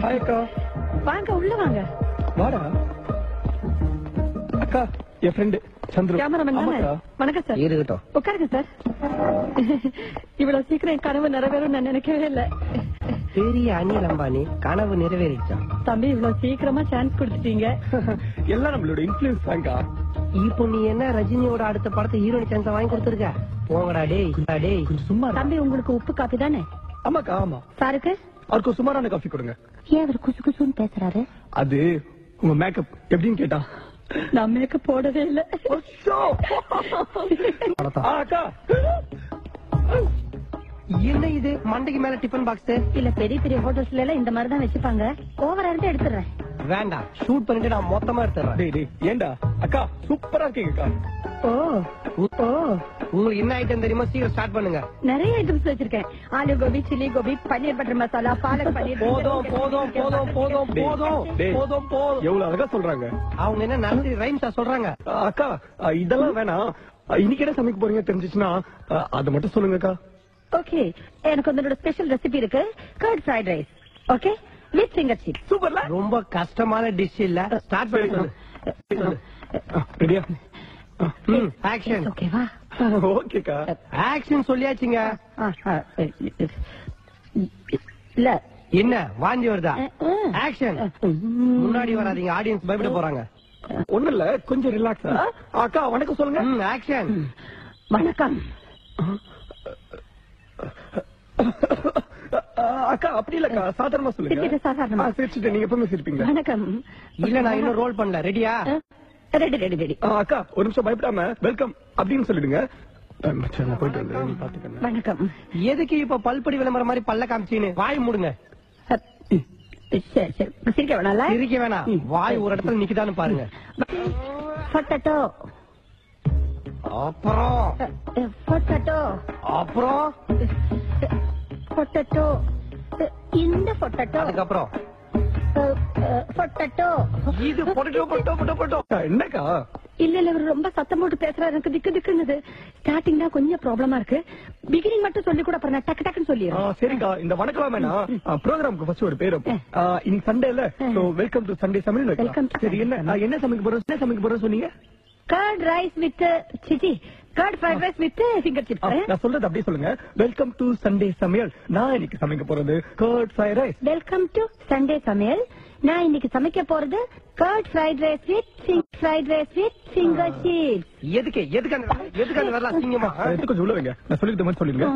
Hi அக்கா. வாங்க உள்ள வாங்க. வாடா அக்கா. என் ஃப்ரெண்ட் சந்துரு. கேமராமேன் தானே? வணக்கம் சார். இருக்கட்டும், உட்காருங்க சார். இவ்வளவு சீக்கிரம் என் கனவு நிறைவேறும் நான் நினைக்கவே இல்ல. பெரிய அனில் அம்பானி கனவு நிறைவேறிச்சான். தம்பி இவ்வளவு சீக்கிரமா சான்ஸ் கொடுத்துட்டீங்க. எல்லாம் நம்மளோட இன்ஃபுளுன்ஸ் தான்க்கா. இப்போ நீ என்ன ரஜினியோட அடுத்த படத்தை ஹீரோயின் சான்ஸ் வாங்கி கொடுத்துருக்க? போங்கடா டேய். டேய் கொஞ்சம் சும்மா இரு. தம்பி உங்களுக்கு உப்பு காப்பி தானே? ஆமாக்கா ஆமா. சாருக்கு அவருக்கு சுமாரான காஃபி கொடுங்க. ஏன் அவர் குசு குசுன்னு பேசுறாரு? அது உங்க மேக்கப் எப்படின்னு கேட்டா நான் மேக்கப் போடவே இல்ல. அக்கா என்ன இது மண்டைக்கு மேல டிஃபன் பாக்ஸ்? இல்ல பெரிய பெரிய ஹோட்டல்ஸ்ல எல்லாம் இந்த மாதிரி தான் வச்சுப்பாங்க. ஓவரா இருந்து எடுத்துறேன். வேண்டாம், ஷூட் பண்ணிட்டு நான் மொத்தமா எடுத்துறேன். டேய் டேய் ஏண்டா அக்கா சூப்பரா இருக்கீங்கக்கா. ஓ ஓ உங்களுக்கு என்ன ஐட்டம் தெரியுமா? சீக்கிரம் ஸ்டார்ட் பண்ணுங்க. நிறைய ஐட்டம்ஸ் வச்சிருக்கேன். ஆலு கோபி, சில்லி கோபி, பன்னீர் பட்டர் மசாலா, பாலக் பன்னீர். போதும் போதும் போதும் போதும் போதும் டேய், போதும் போதும். எவ்வளவு அழகா சொல்றாங்க. அவங்க என்ன நர்சரி ரைம்ஸா சொல்றாங்க? அக்கா இதெல்லாம் வேணாம். இன்னைக்கு என்ன சமைக்க போறீங்க தெரிஞ்சிச்சுன்னா அதை மட்டும் சொல்லுங்கக்கா. ஓகே, எனக்கு உங்களோட ஸ்பெஷல் ரெசிபி இருக்கு. Curd fried rice. Okay, with finger chips. சூப்பர்ல. ரொம்ப கஷ்டமான டிஷ் இல்ல. ஸ்டார்ட் பண்ணுங்க. ரெடியா? ஆக்ஷன். ஓகேவா? ஓகேக்கா. ஆக்ஷன் சொல்லியாச்சுங்க. இல்ல என்ன வாந்தி வருதா? ஆக்ஷன். முன்னாடி வராதீங்க, ஆடியன்ஸ் பயப்பட போறாங்க. ஒண்ணு இல்ல, கொஞ்சம் ரிலாக்ஸா. அக்கா வணக்கம் சொல்லுங்க. ஆக்ஷன். வணக்கம். அக்கா அப்படி இல்லக்கா, சாதாரணமா சொல்லுங்க. சாதாரணமா சிரிச்சுட்டு நீங்க எப்பவுமே சிரிப்பீங்க. வணக்கம். இல்ல நான் இன்னும் ரோல் பண்ணல. ரெடியா? Ready ready ready. அக்கா ஒரு நிமிஷம் பயப்படாம வெல்கம் அப்படின்னு சொல்லிடுங்க. போயிட்டு வந்து பாத்துக்கங்க. வணக்கம். எதுக்கு இப்ப பல்படி விளம்பரம் மாதிரி பல்ல காமிச்சின்னு? வாய் மூடுங்க. சரி சரி, சிரிக்க வேணாம்ல? சிரிக்க வேணாம், வாய் ஒரு இடத்துல நிக்குதான்னு பாருங்க. பொட்டேட்டோ. அப்புறம் பொட்டேட்டோ. அப்புறம் பொட்டேட்டோ. இந்த பொட்டேட்டோ. அதுக்கப்புறம் பொட்டேட்டோ. இது பொட்டேட்டோ பொட்டோ பொட்டோ பொட்டோ. என்னக்கா? இல்ல இல்ல, இவர் ரொம்ப சத்தம் போட்டு பேசுறாரு. எனக்கு திக்கு திக்குன்னு ஸ்டார்டிங் தான் கொஞ்சம் ப்ராப்ளமா இருக்கு. பிகினிங் மட்டும் சொல்லி கூட அப்புறம் நான் டக்கு டக்குன்னு சொல்லிடுறேன். சரிக்கா, இந்த வணக்கம் வேணாம். ப்ரோக்ராமுக்கு ஃபர்ஸ்ட் ஒரு பேர் வைப்போம். இன்னைக்கு சண்டேல, சோ வெல்கம் டு சண்டே சமையல் வைக்கலாம். சரி, என்ன சமைக்க போறோம் சொன்னீங்க? கர்ட் ரைஸ் வித் சிச்சி, curd fried rice with finger chips. நான் சொல்றது அப்படியே சொல்லுங்க. வெல்கம் டு சண்டே சமையல். நான் இன்னைக்கு சமைக்க போறது curd fried rice. Welcome to Sunday சமையல். நான் இன்னைக்கு சமைக்க போறது curd fried rice with finger chips. எதுக்கு அந்த வரலாம் சிங்கமா? கொஞ்சம் உள்ள வைங்க. நான் சொல்லிருந்த மாதிரி சொல்லிடுங்க.